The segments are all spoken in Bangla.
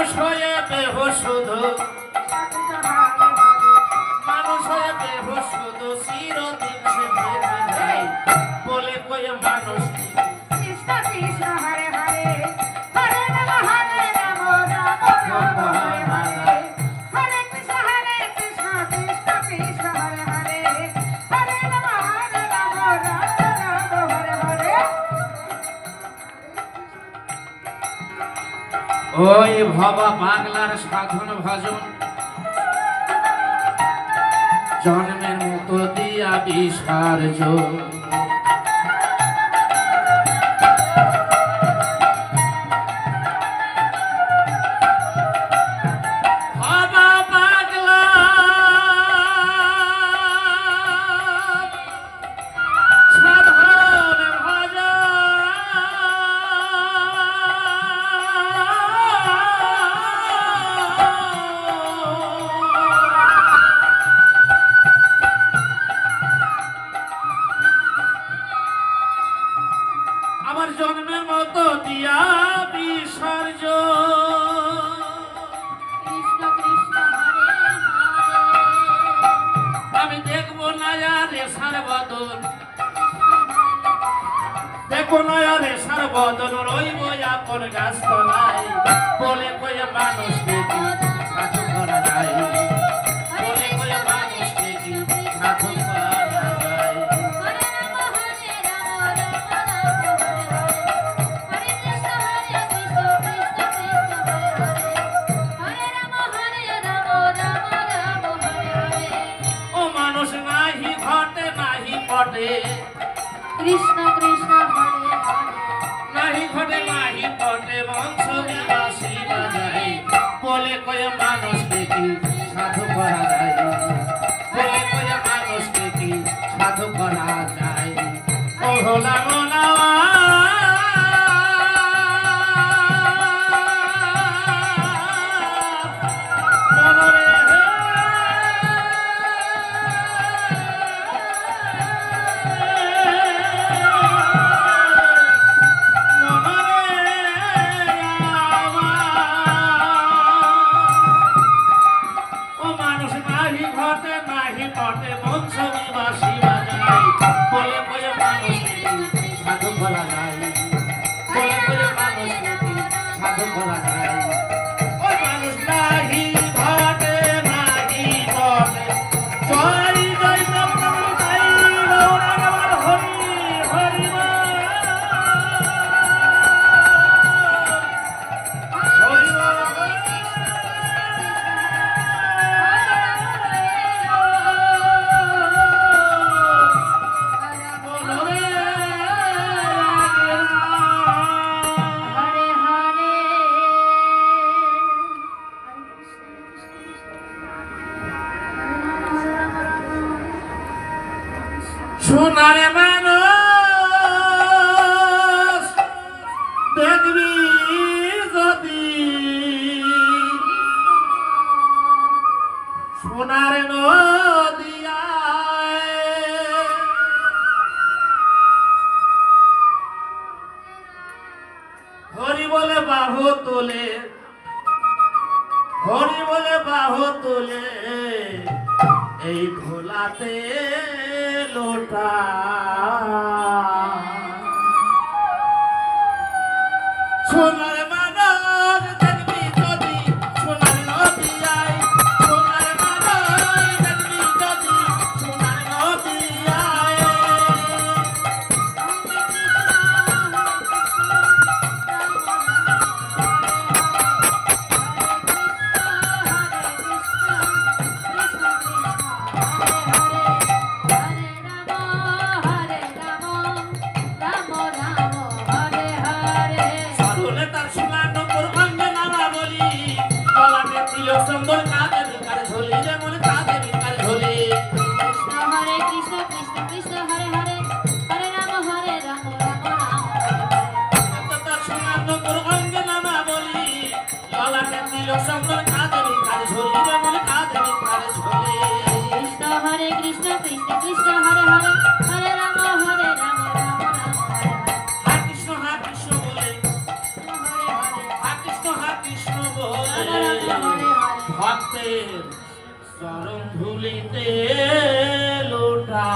মানুষ হয়ে বেহুশ শুধু, মানুষ হয়ে বেহুশ শুধু চিরদিন সে ভেবে যায় বলে কয়ে মানুষ কৃষ্ণ কৃষ্ণ হরে হরে হরে রাম রাম হরে হরে হরে কৃষ্ণ কৃষ্ণ কৃষ্ণ হরে হরে হরে রাম রাম হরে হরে। ওই ভবা পাগলার সাধন ভজন জন্মের মতো দিয়া বিসর্জন। ভবা পাগলা সাধন ভজন আমার জন্মের মতো দিয়া বিসর্জন। কৃষ্ণ কৃষ্ণ হরে হরে আমি দেখবো না আর রেশার বদল, দেখো না আর রেশার বদল রইব আপন গাছ তলায় বলে কয়ে মানুষ দেখি সাধু করা যায়, বলে কয়ে মানুষ দেখি সাধু করা যায়। হরে রাম রাম হরে কৃষ্ণ কৃষ্ণ কৃষ্ণ হরে হরে হরে রাম রাম হরে হরে। ও মানুষ নাহি ঘটে নাহি পটে, কৃষ্ণ কৃষ্ণ হরে হরে নাহি ঘটে নাহি পটে বংশ বিবাসী বাজায় বলে কয়ে মানুষ দেখি সাধু করা যায়, বলে কয়ে মানুষ দেখি সাধু করা যায়। ও ভোলা মোনা হরে হরে সোনারে মানুষ দেখবি যদি সোনারে নদিয়ায় হরি বলে বাহু তোলে, হরি বলে বাহু তোলে এই ভোলাতে লোটা। সোনার মানুষ দেখবি যদি সোনার নদিয়ায়, সোনার মানুষ দেখবি যদি সোনার নদিয়ায়। সাধুলে তার সোনার নপুর অঙ্গে নামা বলি গলাতে দিল সুন্দর কাঁধে ভিকার ঝোলি, যেমন কাঁধে ভিকার ঝোলি। তার সোনার নপুর অঙ্গে নামা বলি গলাতে দিল সুন্দর কাঁধে ভিকার ঝোলি, যেমন কাঁধে ভিকার ঝোলি। হরে কৃষ্ণ কৃষ্ণ কৃষ্ণ হরে হরে হরে রাম রাম রাম রাম হরে হা কৃষ্ণ বলে, হরে হরে হা কৃষ্ণ বলে ধুলিতে লোটা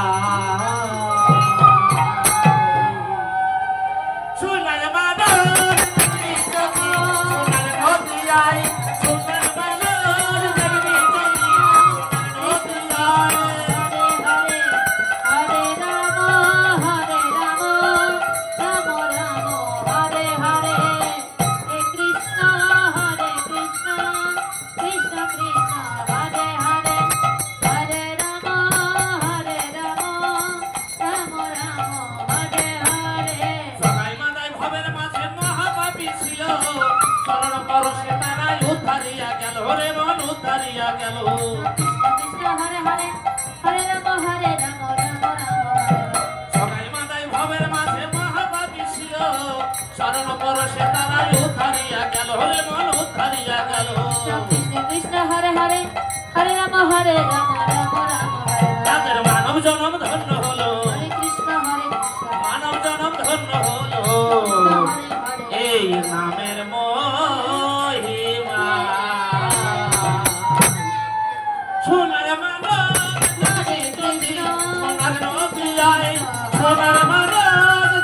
সোনার বানর দেখবি যদি সোনার নদিয়ায় সোনার বানর দেখবি যদি সোনার নদিয়ায় হরে রাম রাম রাম হরে হরে হে কৃষ্ণ কৃষ্ণ কৃষ্ণ হরে হরে হরে রাম রাম রাম হরে হরে সবাই মাথায় ভবের মাঝে মহাপাপী ছিল শরণ পরশে তারা উদ্ধারিয়া গেল রে মন উদ্ধারিয়া গেল কৃষ্ণ হরে হরে হরে রাম রাম হরে সবাই মাথায় ভবের মাঝে মহাপাপী ছিল শরণ পরশে তারা উদ্ধারিয়া গেল রে মন উদ্ধারিয়া গেল কৃষ্ণ কৃষ্ণ হরে হরে হরে রাম রাম রাম হরে তাদের মানব জনম ধন্য হলো হরে কৃষ্ণ মানব জনম ধন্য হলো হরে হরে এই নামের মহিমা সোনার মানব দেখবি যদি সোনার নদিয়ায় সোনার মানব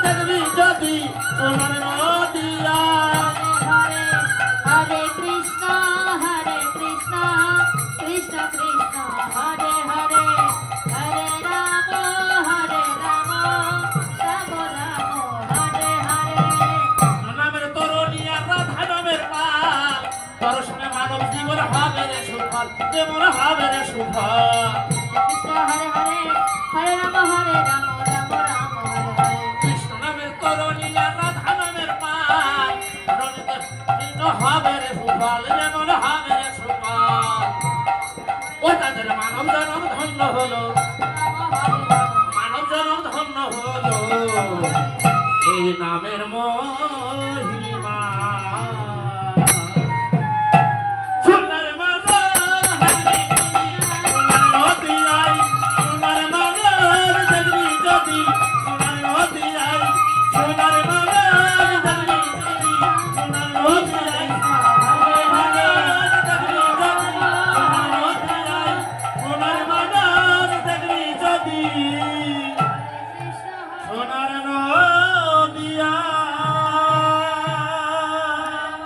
দেখবি যদি সোনার নদিয়ায় হরে হরে কৃষ্ণ কৃষ্ণ কৃষ্ণ হরে হরে হরে রাম রাম হরে হরে নামের তরুণিয়া রাধা নামের পাল দর্শনে মানব জীবন হবে রে সুফল যেমন হবে রে সুফল কৃষ্ণ হরে হরে হরে রাম রাম হরে হরে কৃষ্ণ নামের তরুণিয়া রাধা নামের পাল রণিত হবে রে সুফল যেমন হবে রে সুফল ও তাদের মানব জনম ধন্য হলো মানব জনম ধন্য হলো এই নামের মহিমা সোনার মানব দেখবি যদি সোনার নদিয়ায় সোনার মানব দেখবি যদি সোনার নদিয়ায় সোনার মানব দেখবি যদি সোনার মানব দেখবি যদি সোনার নদিয়ায়